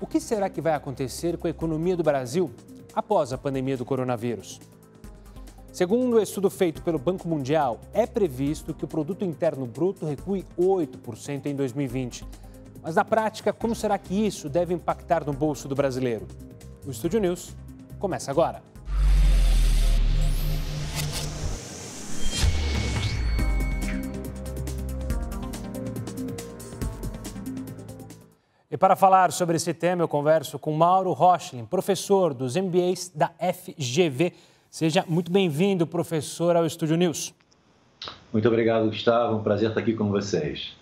O que será que vai acontecer com a economia do Brasil após a pandemia do coronavírus? Segundo o estudo feito pelo Banco Mundial, é previsto que o Produto Interno Bruto recue 8% em 2020. Mas na prática, como será que isso deve impactar no bolso do brasileiro? O Estúdio News começa agora. E para falar sobre esse tema, eu converso com Mauro Rochlin, professor dos MBAs da FGV. Seja muito bem-vindo, professor, ao Estúdio News. Muito obrigado, Gustavo. Um prazer estar aqui com vocês.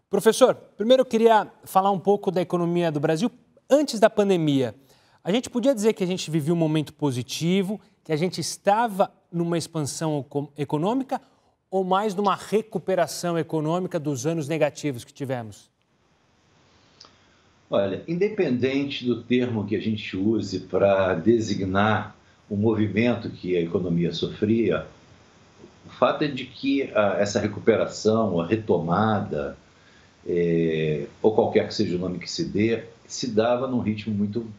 Professor, primeiro eu queria falar um pouco da economia do Brasil antes da pandemia. A gente podia dizer que a gente vivia um momento positivo, que a gente estava numa expansão econômica ou mais numa recuperação econômica dos anos negativos que tivemos? Olha, independente do termo que a gente use para designar o movimento que a economia sofria, o fato é de que essa recuperação, a retomada, ou qualquer que seja o nome que se dê, se dava num ritmo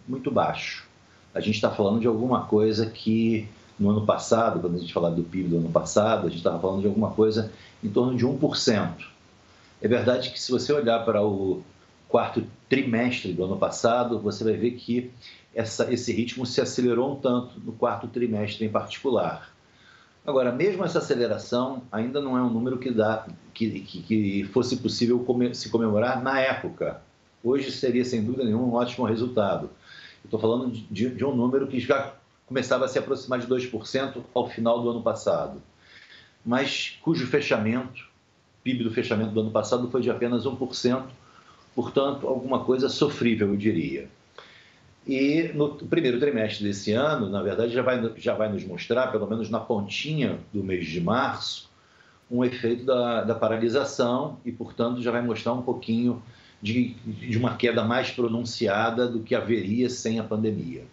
muito baixo. A gente está falando de alguma coisa que, no ano passado, quando a gente falava do PIB do ano passado, a gente estava falando de alguma coisa em torno de 1%. É verdade que se você olhar para o quarto trimestre do ano passado, você vai ver que esse ritmo se acelerou um tanto no quarto trimestre em particular. Agora, mesmo essa aceleração ainda não é um número que fosse possível se comemorar na época. Hoje seria, sem dúvida nenhuma, um ótimo resultado. Estou falando de um número que já começava a se aproximar de 2% ao final do ano passado, mas cujo PIB do fechamento do ano passado foi de apenas 1%, portanto, alguma coisa sofrível, eu diria. E no primeiro trimestre desse ano, na verdade, já vai nos mostrar, pelo menos na pontinha do mês de março, um efeito da paralisação e, portanto, já vai mostrar um pouquinho de uma queda mais pronunciada do que haveria sem a pandemia.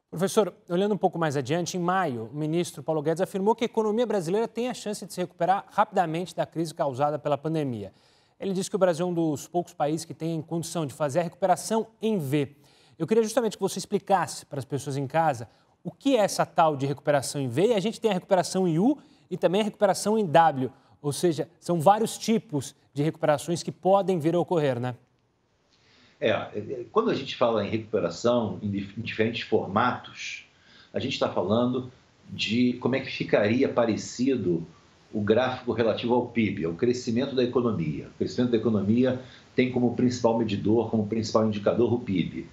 Professor, olhando um pouco mais adiante, em maio, o ministro Paulo Guedes afirmou que a economia brasileira tem a chance de se recuperar rapidamente da crise causada pela pandemia. Ele disse que o Brasil é um dos poucos países que tem condição de fazer a recuperação em V. Eu queria justamente que você explicasse para as pessoas em casa o que é essa tal de recuperação em V. E a gente tem a recuperação em U e também a recuperação em W. Ou seja, são vários tipos de recuperações que podem vir a ocorrer, né? Quando a gente fala em recuperação em diferentes formatos, a gente está falando de como é que ficaria parecido o gráfico relativo ao PIB, ao crescimento da economia. O crescimento da economia tem como principal medidor, como principal indicador, o PIB.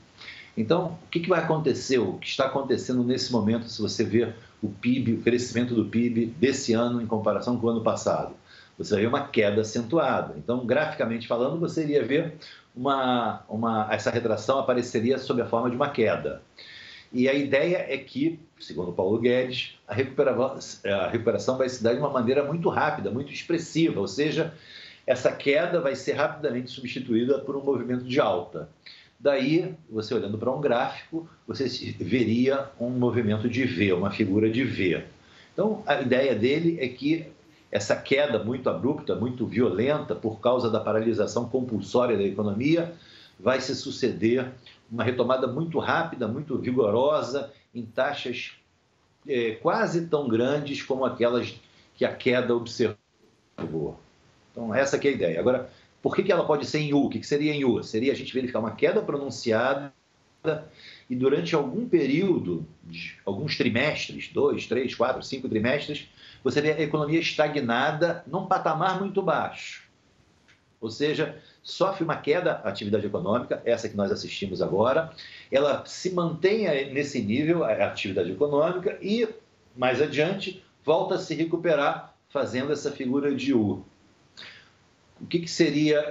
Então, o que vai acontecer, o que está acontecendo nesse momento, se você ver o PIB, o crescimento do PIB desse ano em comparação com o ano passado? Você vai ver uma queda acentuada. Então, graficamente falando, você iria ver essa retração apareceria sob a forma de uma queda. E a ideia é que, segundo Paulo Guedes, a recuperação vai se dar de uma maneira muito rápida, muito expressiva, ou seja, essa queda vai ser rapidamente substituída por um movimento de alta. Daí, você olhando para um gráfico, você veria um movimento de V, uma figura de V. Então, a ideia dele é que essa queda muito abrupta, muito violenta, por causa da paralisação compulsória da economia, vai se suceder uma retomada muito rápida, muito vigorosa, em taxas quase tão grandes como aquelas que a queda observou. Então, essa que é a ideia. Agora, por que ela pode ser em U? O que seria em U? Seria a gente verificar uma queda pronunciada e durante algum período, alguns trimestres, 2, 3, 4, 5 trimestres, você vê a economia estagnada num patamar muito baixo. Ou seja, sofre uma queda a atividade econômica, essa que nós assistimos agora, ela se mantém nesse nível, a atividade econômica, e mais adiante volta a se recuperar fazendo essa figura de U. O que seria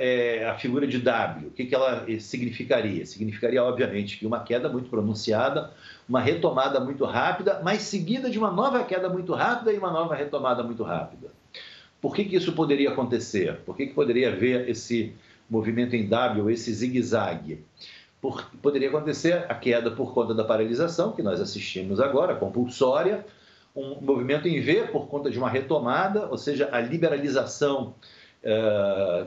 a figura de W? O que ela significaria? Significaria, obviamente, que uma queda muito pronunciada, uma retomada muito rápida, mas seguida de uma nova queda muito rápida e uma nova retomada muito rápida. Por que isso poderia acontecer? Por que poderia haver esse movimento em W, esse zigue-zague? Poderia acontecer a queda por conta da paralisação, que nós assistimos agora, compulsória, um movimento em V por conta de uma retomada, ou seja, a liberalização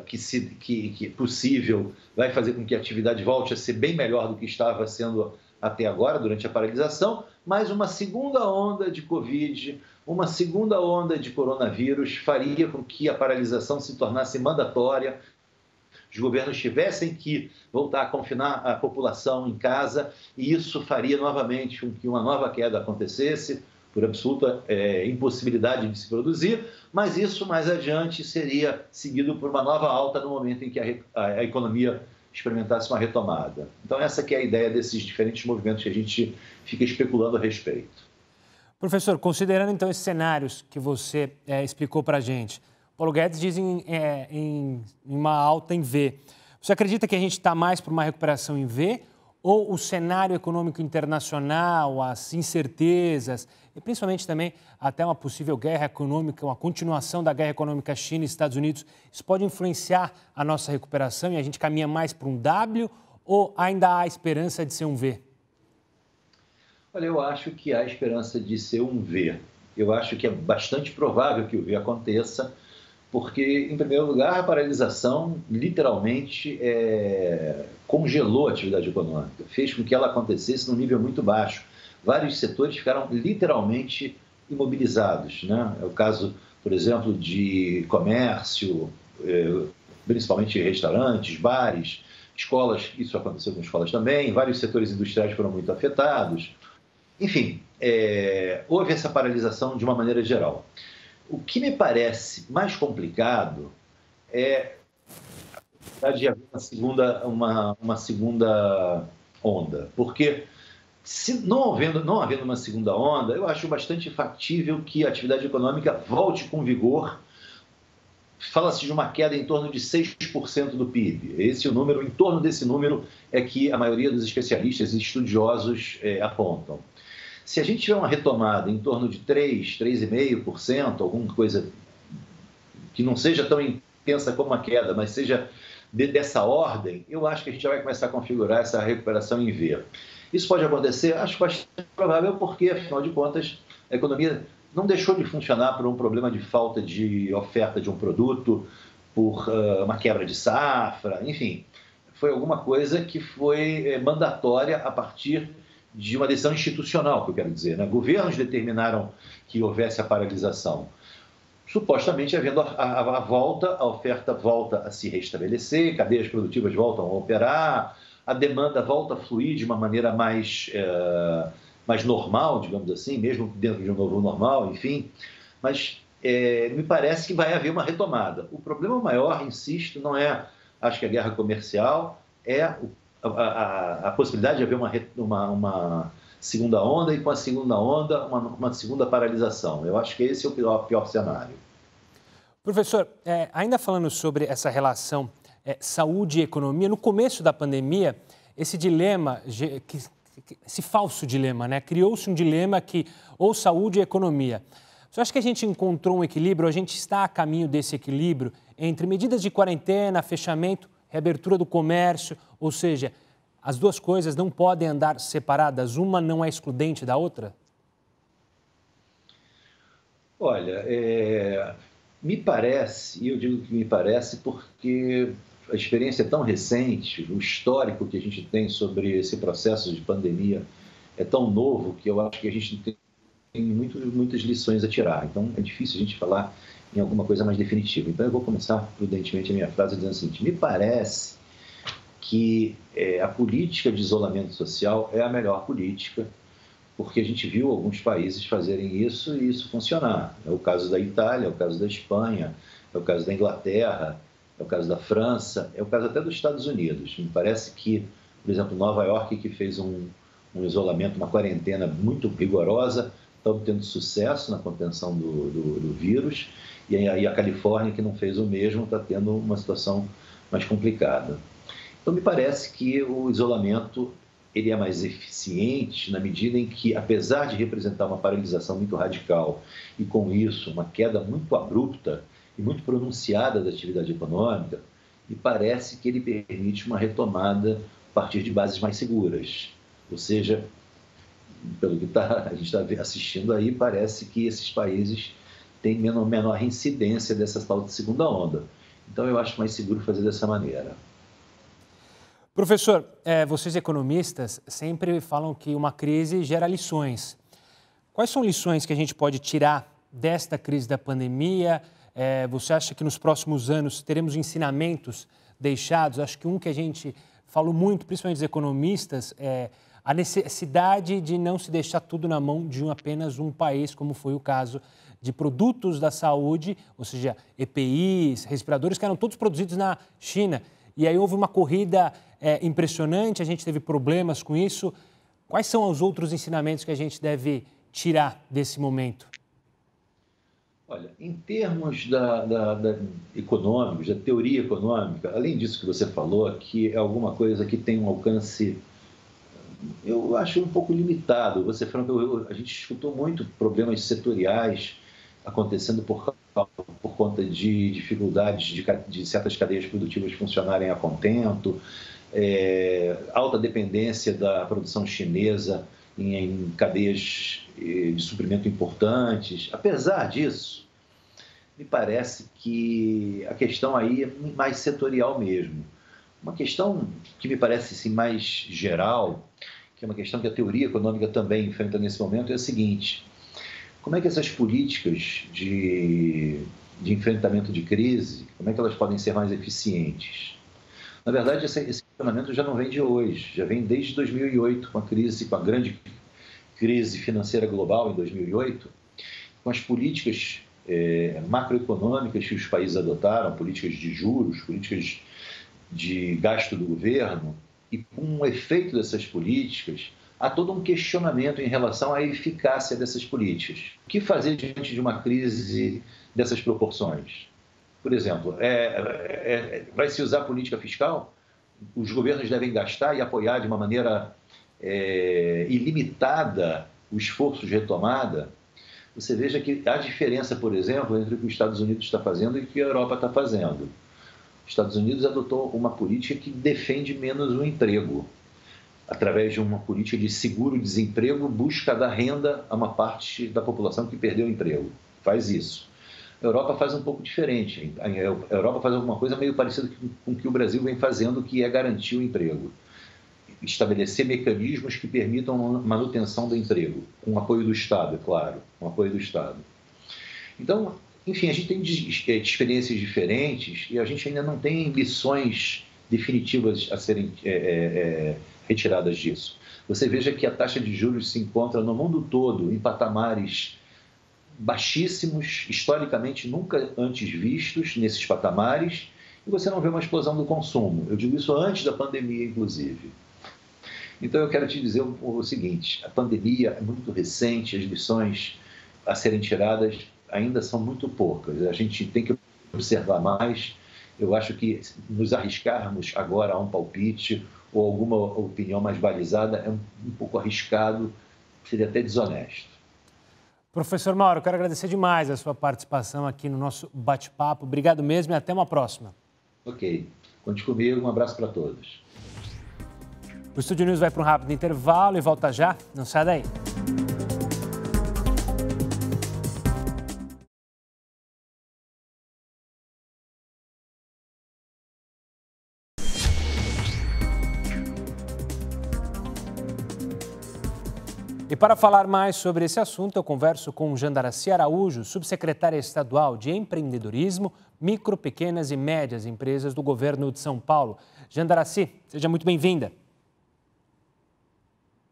que possível vai fazer com que a atividade volte a ser bem melhor do que estava sendo até agora, durante a paralisação, mas uma segunda onda de Covid, uma segunda onda de coronavírus faria com que a paralisação se tornasse mandatória, os governos tivessem que voltar a confinar a população em casa, e isso faria novamente com que uma nova queda acontecesse, por absoluta impossibilidade de se produzir, mas isso mais adiante seria seguido por uma nova alta no momento em que a economia experimentasse uma retomada. Então essa que é a ideia desses diferentes movimentos que a gente fica especulando a respeito. Professor, considerando então esses cenários que você explicou para a gente, Paulo Guedes diz em uma alta em V. Você acredita que a gente está mais para uma recuperação em V, ou o cenário econômico internacional, as incertezas, e principalmente também até uma possível guerra econômica, uma continuação da guerra econômica China e Estados Unidos, isso pode influenciar a nossa recuperação e a gente caminha mais para um W, ou ainda há esperança de ser um V? Olha, eu acho que há esperança de ser um V. Eu acho que é bastante provável que o V aconteça, porque, em primeiro lugar, a paralisação literalmente congelou a atividade econômica, fez com que ela acontecesse num nível muito baixo. Vários setores ficaram literalmente imobilizados, né? É o caso, por exemplo, de comércio, principalmente restaurantes, bares, escolas, isso aconteceu com escolas também, vários setores industriais foram muito afetados. Enfim, houve essa paralisação de uma maneira geral. O que me parece mais complicado é a de haver uma segunda onda, porque se não havendo uma segunda onda, eu acho bastante factível que a atividade econômica volte com vigor. Fala-se de uma queda em torno de 6% do PIB. Esse é o número, em torno desse número é que a maioria dos especialistas e estudiosos apontam. Se a gente tiver uma retomada em torno de 3,5%, alguma coisa que não seja tão intensa como a queda, mas seja dessa ordem, eu acho que a gente já vai começar a configurar essa recuperação em V. Isso pode acontecer? Acho bastante provável, porque, afinal de contas, a economia não deixou de funcionar por um problema de falta de oferta de um produto, por uma quebra de safra, enfim. Foi alguma coisa que foi mandatória a partir de uma decisão institucional, que eu quero dizer, né? Governos determinaram que houvesse a paralisação. Supostamente, havendo a volta, a oferta volta a se restabelecer, cadeias produtivas voltam a operar, a demanda volta a fluir de uma maneira mais normal, digamos assim, mesmo dentro de um novo normal, enfim. Mas me parece que vai haver uma retomada. O problema maior, insisto, não é, acho que a guerra comercial, é a possibilidade de haver uma segunda onda, e com a segunda onda, uma segunda paralisação. Eu acho que esse é o pior cenário. Professor, ainda falando sobre essa relação saúde e economia, no começo da pandemia, esse dilema, esse falso dilema, né? Criou-se um dilema que ou saúde e economia. Você acha que a gente encontrou um equilíbrio, a gente está a caminho desse equilíbrio entre medidas de quarentena, fechamento, reabertura do comércio, ou seja, as duas coisas não podem andar separadas, uma não é excludente da outra? Olha, me parece, e eu digo que me parece porque a experiência é tão recente, o histórico que a gente tem sobre esse processo de pandemia é tão novo que eu acho que a gente tem muitas lições a tirar. Então, é difícil a gente falar em alguma coisa mais definitiva. Então, eu vou começar prudentemente a minha frase dizendo o seguinte: me parece que a política de isolamento social é a melhor política, porque a gente viu alguns países fazerem isso e isso funcionar. É o caso da Itália, é o caso da Espanha, é o caso da Inglaterra, é o caso da França, é o caso até dos Estados Unidos. Me parece que, por exemplo, Nova York, que fez um isolamento, uma quarentena muito rigorosa, está tendo sucesso na contenção do vírus, e aí a Califórnia, que não fez o mesmo, está tendo uma situação mais complicada. Então, me parece que o isolamento ele é mais eficiente na medida em que, apesar de representar uma paralisação muito radical e, com isso, uma queda muito abrupta e muito pronunciada da atividade econômica, me parece que ele permite uma retomada a partir de bases mais seguras. Ou seja, pelo que a gente está assistindo aí, parece que esses países têm menor incidência dessa tal de segunda onda. Então, eu acho mais seguro fazer dessa maneira. Professor, vocês economistas sempre falam que uma crise gera lições. Quais são lições que a gente pode tirar desta crise da pandemia? Você acha que nos próximos anos teremos ensinamentos deixados? Acho que um que a gente falou muito, principalmente os economistas, é a necessidade de não se deixar tudo na mão de apenas um país, como foi o caso de produtos da saúde, ou seja, EPIs, respiradores, que eram todos produzidos na China. E aí houve uma corrida impressionante, a gente teve problemas com isso. Quais são os outros ensinamentos que a gente deve tirar desse momento? Olha, em termos econômicos, da teoria econômica, além disso que você falou, que é alguma coisa que tem um alcance, eu acho um pouco limitado. Você falou que a gente escutou muito problemas setoriais acontecendo por conta de dificuldades de certas cadeias produtivas funcionarem a contento, alta dependência da produção chinesa em cadeias de suprimento importantes. Apesar disso, me parece que a questão aí é mais setorial mesmo. Uma questão que me parece assim, mais geral, que é uma questão que a teoria econômica também enfrenta nesse momento, é a seguinte: como é que essas políticas de enfrentamento de crise, como é que elas podem ser mais eficientes? Na verdade, esse questionamento já não vem de hoje, já vem desde 2008, com a grande crise financeira global em 2008, com as políticas macroeconômicas que os países adotaram, políticas de juros, políticas de gasto do governo, e com o efeito dessas políticas, há todo um questionamento em relação à eficácia dessas políticas. O que fazer diante de uma crise dessas proporções? Por exemplo, vai se usar política fiscal? Os governos devem gastar e apoiar de uma maneira ilimitada o esforço de retomada? Você veja que há diferença, por exemplo, entre o que os Estados Unidos está fazendo e o que a Europa está fazendo. Os Estados Unidos adotou uma política que defende menos o emprego, através de uma política de seguro-desemprego, busca dar renda a uma parte da população que perdeu o emprego. Faz isso. A Europa faz um pouco diferente. A Europa faz alguma coisa meio parecida com o que o Brasil vem fazendo, que é garantir o emprego. Estabelecer mecanismos que permitam a manutenção do emprego, com o apoio do Estado, é claro, com o apoio do Estado. Então, enfim, a gente tem experiências diferentes e a gente ainda não tem lições definitivas a serem retiradas disso. Você veja que a taxa de juros se encontra no mundo todo em patamares baixíssimos, historicamente nunca antes vistos nesses patamares, e você não vê uma explosão do consumo. Eu digo isso antes da pandemia, inclusive. Então, eu quero te dizer o seguinte: a pandemia é muito recente, as lições a serem tiradas ainda são muito poucas. A gente tem que observar mais. Eu acho que nos arriscarmos agora a um palpite ou alguma opinião mais balizada é um pouco arriscado, seria até desonesto. Professor Mauro, eu quero agradecer demais a sua participação aqui no nosso bate-papo. Obrigado mesmo e até uma próxima. Ok. Conte comigo. Um abraço para todos. O Estúdio News vai para um rápido intervalo e volta já. Não sai daí. E para falar mais sobre esse assunto, eu converso com Jandaracy Araújo, subsecretária estadual de Empreendedorismo, Micro, Pequenas e Médias Empresas do Governo de São Paulo. Jandaracy, seja muito bem-vinda.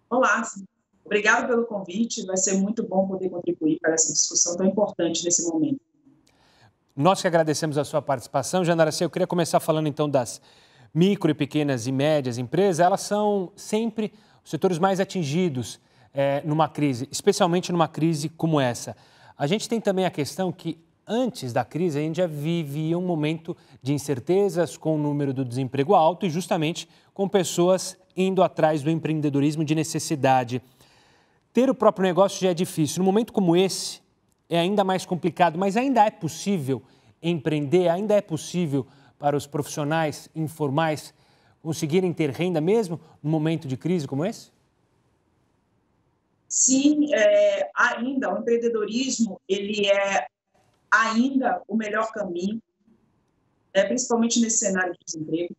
Olá, obrigado pelo convite, vai ser muito bom poder contribuir para essa discussão tão importante nesse momento. Nós que agradecemos a sua participação. Jandaracy, eu queria começar falando então das micro, pequenas e médias empresas. Elas são sempre os setores mais atingidos numa crise, especialmente numa crise como essa. A gente tem também a questão que antes da crise a gente já vivia um momento de incertezas com o número do desemprego alto e justamente com pessoas indo atrás do empreendedorismo de necessidade. Ter o próprio negócio já é difícil. Num momento como esse é ainda mais complicado, mas ainda é possível empreender, ainda é possível para os profissionais informais conseguirem ter renda mesmo num momento de crise como esse? Sim, ainda o empreendedorismo ele é ainda o melhor caminho principalmente nesse cenário de desemprego.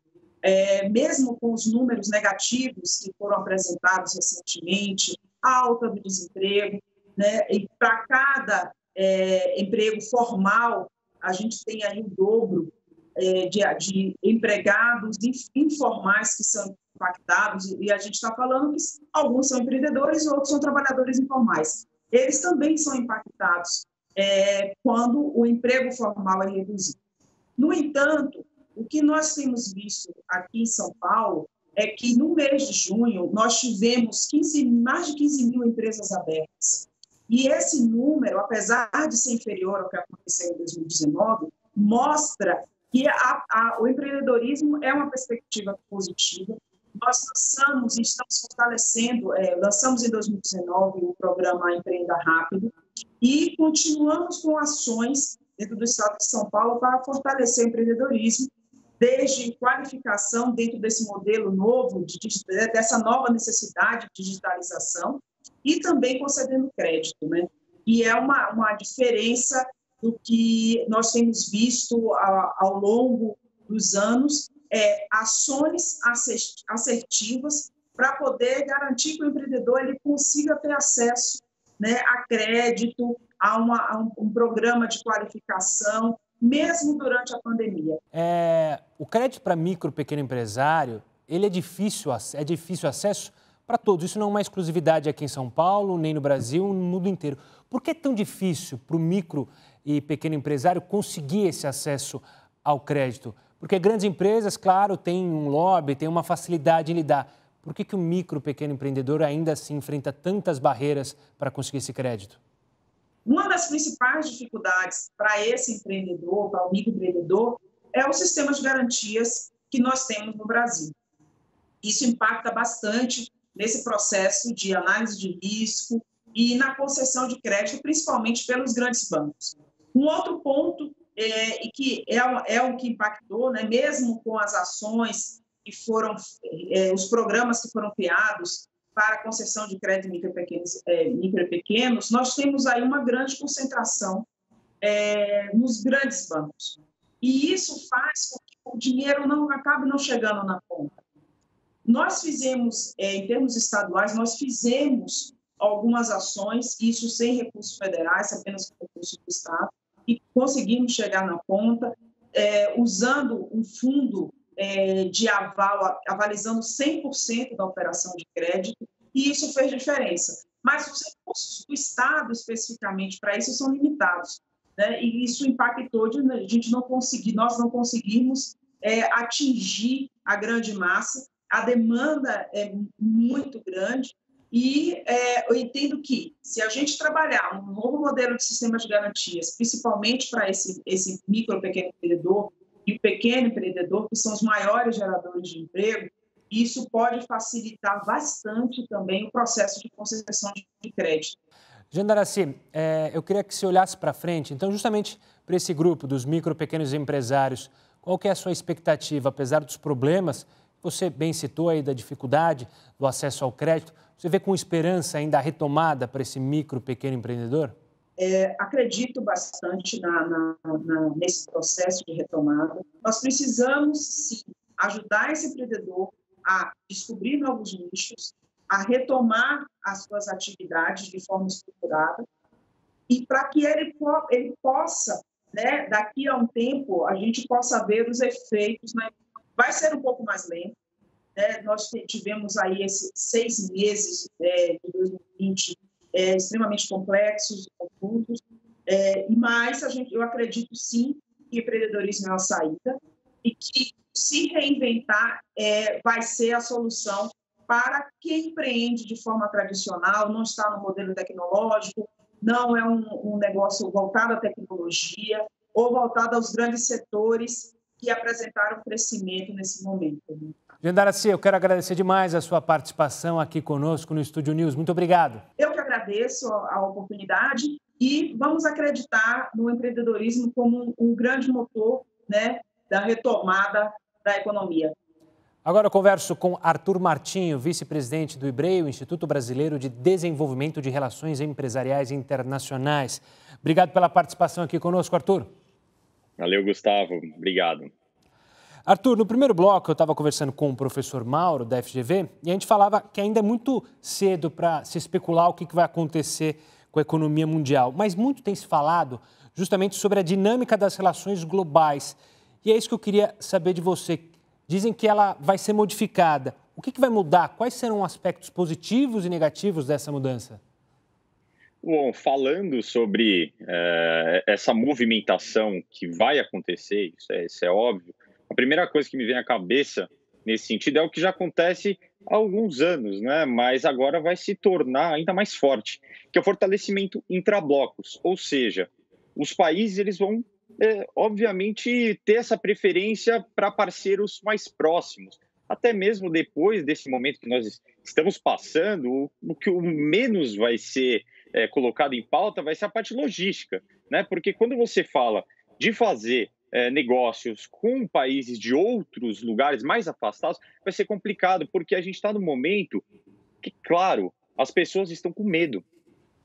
Mesmo com os números negativos que foram apresentados recentemente, alta do desemprego, né, e para cada emprego formal, a gente tem aí o dobro de empregados informais que são impactados, e a gente está falando que alguns são empreendedores, outros são trabalhadores informais. Eles também são impactados quando o emprego formal é reduzido. No entanto, o que nós temos visto aqui em São Paulo é que no mês de junho nós tivemos mais de 15 mil empresas abertas. E esse número, apesar de ser inferior ao que aconteceu em 2019, mostra que o empreendedorismo é uma perspectiva positiva. Nós lançamos e estamos fortalecendo, lançamos em 2019 o programa Empreenda Rápido e continuamos com ações dentro do estado de São Paulo para fortalecer o empreendedorismo, desde qualificação dentro desse modelo novo, dessa nova necessidade de digitalização, e também concedendo crédito, né? E é uma diferença do que nós temos visto ao longo dos anos, ações assertivas para poder garantir que o empreendedor ele consiga ter acesso, né, a crédito, a um programa de qualificação, mesmo durante a pandemia. O crédito para micro e pequeno empresário, ele é difícil acesso para todos. Isso não é uma exclusividade aqui em São Paulo, nem no Brasil, no mundo inteiro. Por que é tão difícil para o micro e pequeno empresário conseguir esse acesso ao crédito? Porque grandes empresas, claro, têm um lobby, têm uma facilidade em lidar. Por que o micro e pequeno empreendedor ainda assim enfrenta tantas barreiras para conseguir esse crédito? Uma das principais dificuldades para esse empreendedor, para o microempreendedor, é o sistema de garantias que nós temos no Brasil. Isso impacta bastante nesse processo de análise de risco e na concessão de crédito, principalmente pelos grandes bancos. Um outro ponto, e que é o que impactou, né, mesmo com as ações que foram, os programas que foram criados para a concessão de crédito micro e pequenos, nós temos aí uma grande concentração nos grandes bancos. E isso faz com que o dinheiro acabe não chegando na conta. Nós fizemos, em termos estaduais, algumas ações, isso sem recursos federais, apenas com recursos do Estado, e conseguimos chegar na ponta, usando um fundo de aval, avalizando 100% da operação de crédito, e isso fez diferença. Mas os recursos do Estado, especificamente, para isso, são limitados, né? E isso impactou de nós não conseguirmos atingir a grande massa, a demanda é muito grande, e eu entendo que, se a gente trabalhar um novo modelo de sistema de garantias, principalmente para esse micro e pequeno empreendedor e o pequeno empreendedor, que são os maiores geradores de emprego, isso pode facilitar bastante também o processo de concessão de crédito. Jandaracy, eu queria que você olhasse para frente. Então, justamente para esse grupo dos micro e pequenos empresários, qual que é a sua expectativa, apesar dos problemas? Você bem citou aí da dificuldade do acesso ao crédito. Você vê com esperança ainda a retomada para esse micro, pequeno empreendedor? Acredito bastante nesse processo de retomada. Nós precisamos, sim, ajudar esse empreendedor a descobrir novos nichos, a retomar as suas atividades de forma estruturada e para que ele possa, né, daqui a um tempo, a gente possa ver os efeitos, né? Vai ser um pouco mais lento, né? Nós tivemos aí esses 6 meses de 2020 extremamente complexos, confusos, mas eu acredito sim que empreendedorismo é uma saída e que se reinventar vai ser a solução para quem empreende de forma tradicional, não está no modelo tecnológico, não é um negócio voltado à tecnologia ou voltado aos grandes setores que apresentaram crescimento nesse momento. Jandaracy, eu quero agradecer demais a sua participação aqui conosco no Estúdio News. Muito obrigado. Eu que agradeço a oportunidade e vamos acreditar no empreendedorismo como um grande motor, né, da retomada da economia. Agora eu converso com Arthur Martinho, vice-presidente do IBREI, o Instituto Brasileiro de Desenvolvimento de Relações Empresariais Internacionais. Obrigado pela participação aqui conosco, Arthur. Valeu, Gustavo. Obrigado. Arthur, no primeiro bloco eu estava conversando com o professor Mauro, da FGV, e a gente falava que ainda é muito cedo para se especular o que vai acontecer com a economia mundial, mas muito tem se falado justamente sobre a dinâmica das relações globais. E é isso que eu queria saber de você. Dizem que ela vai ser modificada. O que vai mudar? Quais serão aspectos positivos e negativos dessa mudança? Bom, falando sobre essa movimentação que vai acontecer, isso é óbvio, a primeira coisa que me vem à cabeça nesse sentido é o que já acontece há alguns anos, né? Mas agora vai se tornar ainda mais forte, que é o fortalecimento intrablocos, ou seja, os países eles vão, obviamente, ter essa preferência para parceiros mais próximos. Até mesmo depois desse momento que nós estamos passando, o que o menos vai ser colocado em pauta vai ser a parte logística, né? Porque quando você fala de fazer negócios com países de outros lugares mais afastados, vai ser complicado, porque a gente está no momento que, claro, as pessoas estão com medo.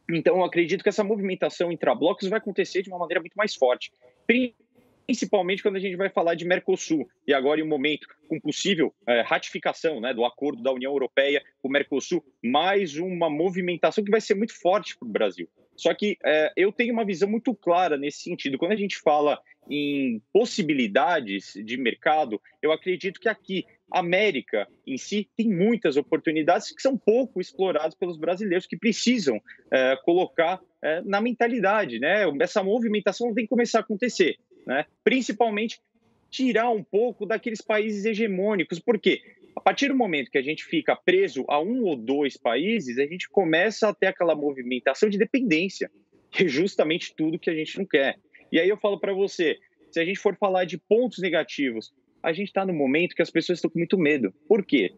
Então, eu acredito que essa movimentação intrablocos vai acontecer de uma maneira muito mais forte, principalmente quando a gente vai falar de Mercosul, e agora em um momento com possível ratificação, né, do acordo da União Europeia com o Mercosul, mais uma movimentação que vai ser muito forte para o Brasil. Só que eu tenho uma visão muito clara nesse sentido. Quando a gente fala em possibilidades de mercado, eu acredito que aqui a América em si tem muitas oportunidades que são pouco exploradas pelos brasileiros, que precisam colocar na mentalidade, né? Essa movimentação tem que começar a acontecer, né? Principalmente tirar um pouco daqueles países hegemônicos, porque a partir do momento que a gente fica preso a um ou dois países, a gente começa a ter aquela movimentação de dependência, que é justamente tudo que a gente não quer. E aí eu falo para você, se a gente for falar de pontos negativos, a gente está no momento que as pessoas estão com muito medo. Por quê?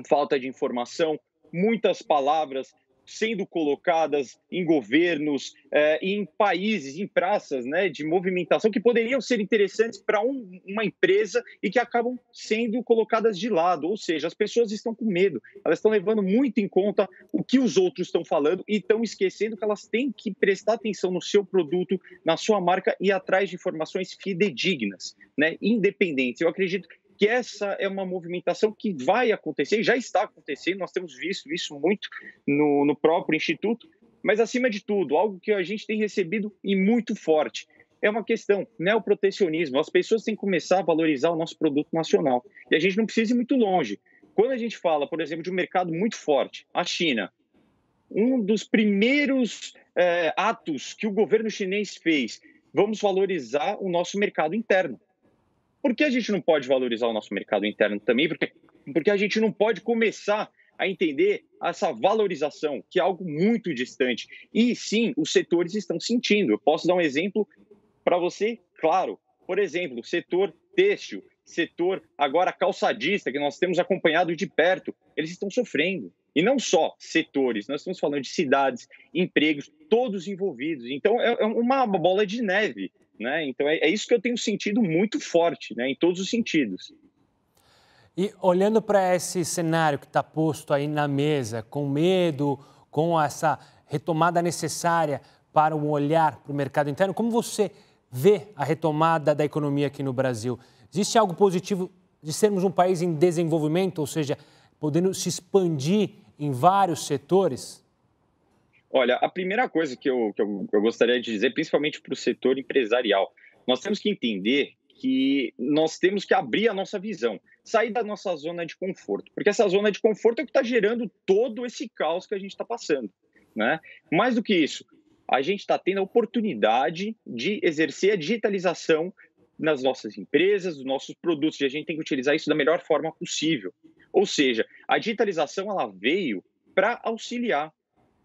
Falta de informação, muitas palavras sendo colocadas em governos, em países, em praças, né, de movimentação que poderiam ser interessantes para uma empresa e que acabam sendo colocadas de lado. Ou seja, as pessoas estão com medo, elas estão levando muito em conta o que os outros estão falando e estão esquecendo que elas têm que prestar atenção no seu produto, na sua marca e ir atrás de informações fidedignas, né, independentes. Eu acredito que essa é uma movimentação que vai acontecer, e já está acontecendo, nós temos visto isso muito no próprio Instituto, mas, acima de tudo, algo que a gente tem recebido e muito forte, é uma questão, neoprotecionismo. As pessoas têm que começar a valorizar o nosso produto nacional, e a gente não precisa ir muito longe. Quando a gente fala, por exemplo, de um mercado muito forte, a China, um dos primeiros atos que o governo chinês fez, vamos valorizar o nosso mercado interno. Por que a gente não pode valorizar o nosso mercado interno também? Porque a gente não pode começar a entender essa valorização, que é algo muito distante. E sim, os setores estão sentindo. Eu posso dar um exemplo para você, claro. Por exemplo, o setor têxtil, setor agora calçadista, que nós temos acompanhado de perto, eles estão sofrendo. E não só setores, nós estamos falando de cidades, empregos, todos envolvidos. Então, é uma bola de neve. Né? Então, é isso que eu tenho sentido muito forte, né? Em todos os sentidos. E olhando para esse cenário que está posto aí na mesa, com medo, com essa retomada necessária para um olhar para o mercado interno, como você vê a retomada da economia aqui no Brasil? Existe algo positivo de sermos um país em desenvolvimento, ou seja, podendo se expandir em vários setores? Olha, a primeira coisa que eu gostaria de dizer, principalmente para o setor empresarial, nós temos que entender que nós temos que abrir a nossa visão, sair da nossa zona de conforto, porque essa zona de conforto é o que está gerando todo esse caos que a gente está passando, né? Mais do que isso, a gente está tendo a oportunidade de exercer a digitalização nas nossas empresas, nos nossos produtos, e a gente tem que utilizar isso da melhor forma possível. Ou seja, a digitalização ela veio para auxiliar,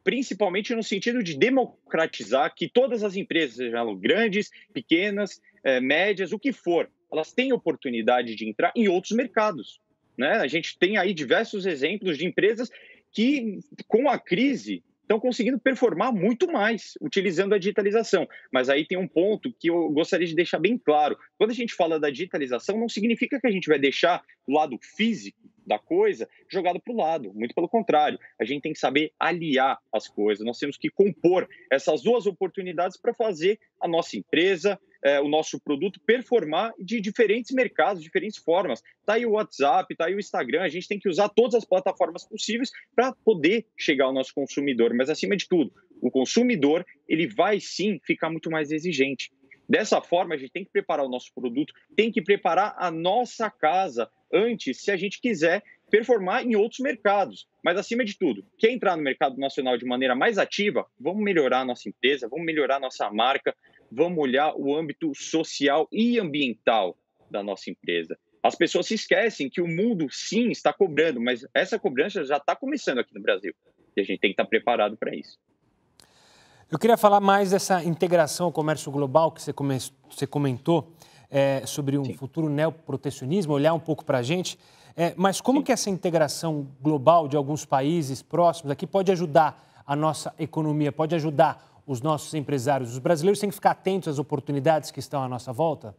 principalmente no sentido de democratizar, que todas as empresas, sejam grandes, pequenas, médias, o que for, elas têm oportunidade de entrar em outros mercados, né? A gente tem aí diversos exemplos de empresas que, com a crise, estão conseguindo performar muito mais utilizando a digitalização. Mas aí tem um ponto que eu gostaria de deixar bem claro. Quando a gente fala da digitalização, não significa que a gente vai deixar o lado físico da coisa jogado para o lado. Muito pelo contrário, a gente tem que saber aliar as coisas. Nós temos que compor essas duas oportunidades para fazer a nossa empresa o nosso produto performar de diferentes mercados, diferentes formas. Está aí o WhatsApp, está aí o Instagram, a gente tem que usar todas as plataformas possíveis para poder chegar ao nosso consumidor. Mas, acima de tudo, o consumidor ele vai sim ficar muito mais exigente. Dessa forma, a gente tem que preparar o nosso produto, tem que preparar a nossa casa antes, se a gente quiser performar em outros mercados. Mas, acima de tudo, quer entrar no mercado nacional de maneira mais ativa? Vamos melhorar a nossa empresa, vamos melhorar a nossa marca, vamos olhar o âmbito social e ambiental da nossa empresa. As pessoas se esquecem que o mundo, sim, está cobrando, mas essa cobrança já está começando aqui no Brasil. E a gente tem que estar preparado para isso. Eu queria falar mais dessa integração ao comércio global que você comentou, sobre um futuro neoprotecionismo, olhar um pouco para a gente. Mas como que essa integração global de alguns países próximos aqui pode ajudar a nossa economia, pode ajudar os nossos empresários? Os brasileiros têm que ficar atentos às oportunidades que estão à nossa volta?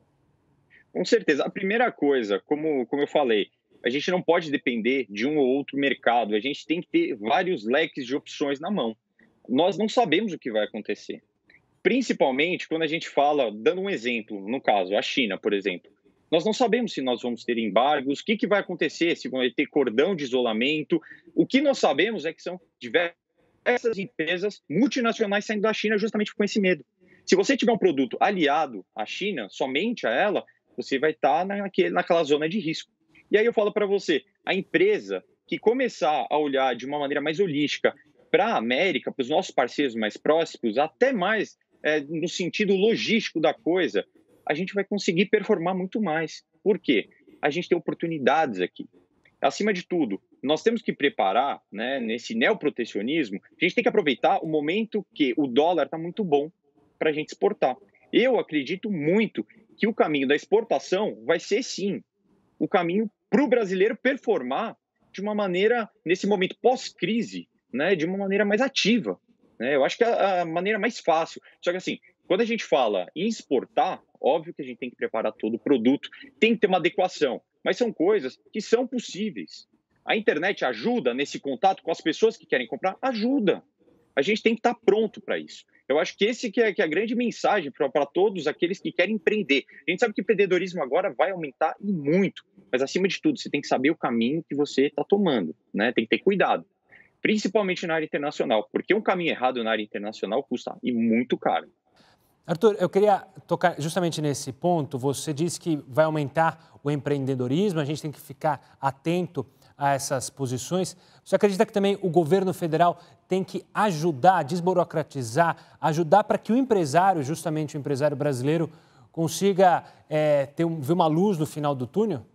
Com certeza. A primeira coisa, como eu falei, a gente não pode depender de um ou outro mercado. A gente tem que ter vários leques de opções na mão. Nós não sabemos o que vai acontecer. Principalmente quando a gente fala, dando um exemplo, no caso, a China, por exemplo. Nós não sabemos se nós vamos ter embargos, o que vai acontecer, se vai ter cordão de isolamento. O que nós sabemos é que são diversas empresas multinacionais saindo da China justamente com esse medo. Se você tiver um produto aliado à China, somente a ela, você vai estar naquela zona de risco. E aí eu falo para você, a empresa que começar a olhar de uma maneira mais holística para a América, para os nossos parceiros mais próximos, até mais no sentido logístico da coisa, a gente vai conseguir performar muito mais. Por quê? A gente tem oportunidades aqui. Acima de tudo, nós temos que preparar, né, nesse neoprotecionismo, a gente tem que aproveitar o momento que o dólar está muito bom para a gente exportar. Eu acredito muito que o caminho da exportação vai ser, sim, o caminho para o brasileiro performar de uma maneira, nesse momento pós-crise, né, de uma maneira mais ativa. Né? Eu acho que é a maneira mais fácil. Só que, assim, quando a gente fala em exportar, óbvio que a gente tem que preparar todo o produto, tem que ter uma adequação, mas são coisas que são possíveis. A internet ajuda nesse contato com as pessoas que querem comprar? Ajuda. A gente tem que estar pronto para isso. Eu acho que esse que é a grande mensagem para todos aqueles que querem empreender. A gente sabe que o empreendedorismo agora vai aumentar e muito, mas, acima de tudo, você tem que saber o caminho que você está tomando, né? Tem que ter cuidado, principalmente na área internacional, porque um caminho errado na área internacional custa e muito caro. Arthur, eu queria tocar justamente nesse ponto. Você disse que vai aumentar o empreendedorismo, a gente tem que ficar atento a essas posições. Você acredita que também o governo federal tem que ajudar, desburocratizar, ajudar para que o empresário, justamente o empresário brasileiro, consiga ver uma luz no final do túnel?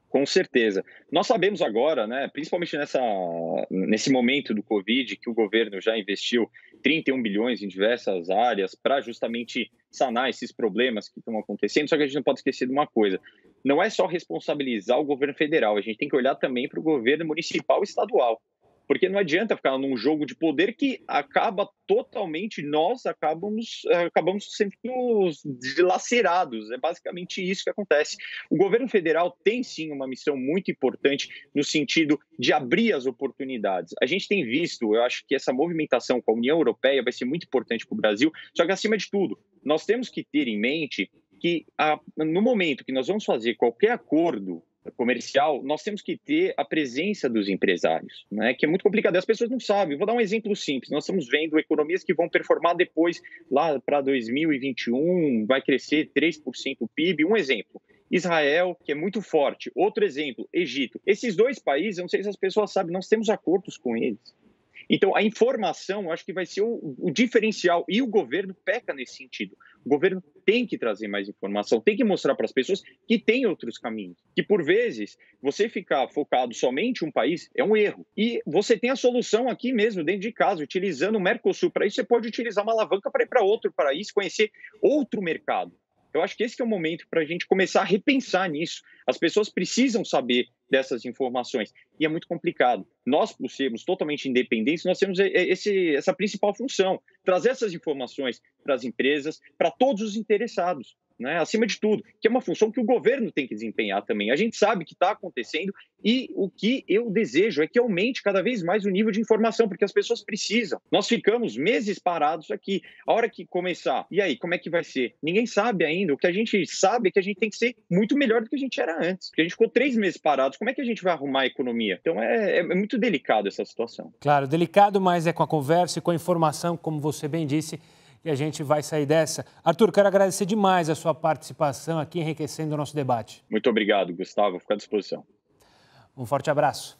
Com certeza. Nós sabemos agora, né, principalmente nesse momento do Covid, que o governo já investiu 31 bilhões em diversas áreas para justamente sanar esses problemas que estão acontecendo. Só que a gente não pode esquecer de uma coisa: não é só responsabilizar o governo federal, a gente tem que olhar também para o governo municipal e estadual. Porque não adianta ficar num jogo de poder que acaba totalmente, nós acabamos sendo dilacerados. É basicamente isso que acontece. O governo federal tem sim uma missão muito importante no sentido de abrir as oportunidades. A gente tem visto, eu acho que essa movimentação com a União Europeia vai ser muito importante para o Brasil, só que, acima de tudo, nós temos que ter em mente que no momento que nós vamos fazer qualquer acordo comercial, nós temos que ter a presença dos empresários, né? Que é muito complicado, as pessoas não sabem. Vou dar um exemplo simples: nós estamos vendo economias que vão performar depois, lá para 2021, vai crescer 3% o PIB. Um exemplo: Israel, que é muito forte. Outro exemplo: Egito. Esses dois países, eu não sei se as pessoas sabem, nós temos acordos com eles. Então, a informação, acho que vai ser o diferencial, e o governo peca nesse sentido. O governo tem que trazer mais informação, tem que mostrar para as pessoas que tem outros caminhos, que, por vezes, você ficar focado somente em um país é um erro. E você tem a solução aqui mesmo, dentro de casa, utilizando o Mercosul. Para isso, você pode utilizar uma alavanca para ir para outro país, conhecer outro mercado. Eu acho que esse que é o momento para a gente começar a repensar nisso. As pessoas precisam saber dessas informações. E é muito complicado. Nós, por sermos totalmente independentes, nós temos essa principal função: trazer essas informações para as empresas, para todos os interessados. né, acima de tudo, que é uma função que o governo tem que desempenhar também. A gente sabe que está acontecendo e o que eu desejo é que aumente cada vez mais o nível de informação, porque as pessoas precisam. Nós ficamos meses parados aqui. A hora que começar, e aí, como é que vai ser? Ninguém sabe ainda. O que a gente sabe é que a gente tem que ser muito melhor do que a gente era antes. Porque a gente ficou 3 meses parados. Como é que a gente vai arrumar a economia? Então é muito delicado essa situação. Claro, delicado, mas é com a conversa e com a informação, como você bem disse, que a gente vai sair dessa. Arthur, quero agradecer demais a sua participação aqui, enriquecendo o nosso debate. Muito obrigado, Gustavo. Fico à disposição. Um forte abraço.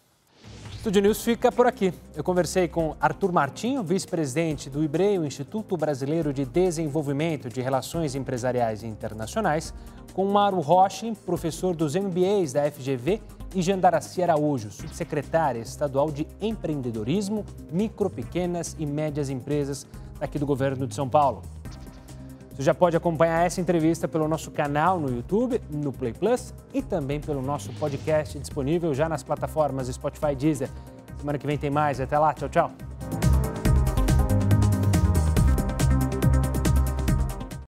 O Estúdio News fica por aqui. Eu conversei com Arthur Martinho, vice-presidente do IBRE, o Instituto Brasileiro de Desenvolvimento de Relações Empresariais e Internacionais, com Mauro Rochlin, professor dos MBAs da FGV, e Jandaracy Araújo, subsecretária estadual de Empreendedorismo, Micro, Pequenas e Médias Empresas aqui do governo de São Paulo. Você já pode acompanhar essa entrevista pelo nosso canal no YouTube, no Play Plus e também pelo nosso podcast disponível já nas plataformas Spotify e Deezer. Semana que vem tem mais. Até lá. Tchau, tchau.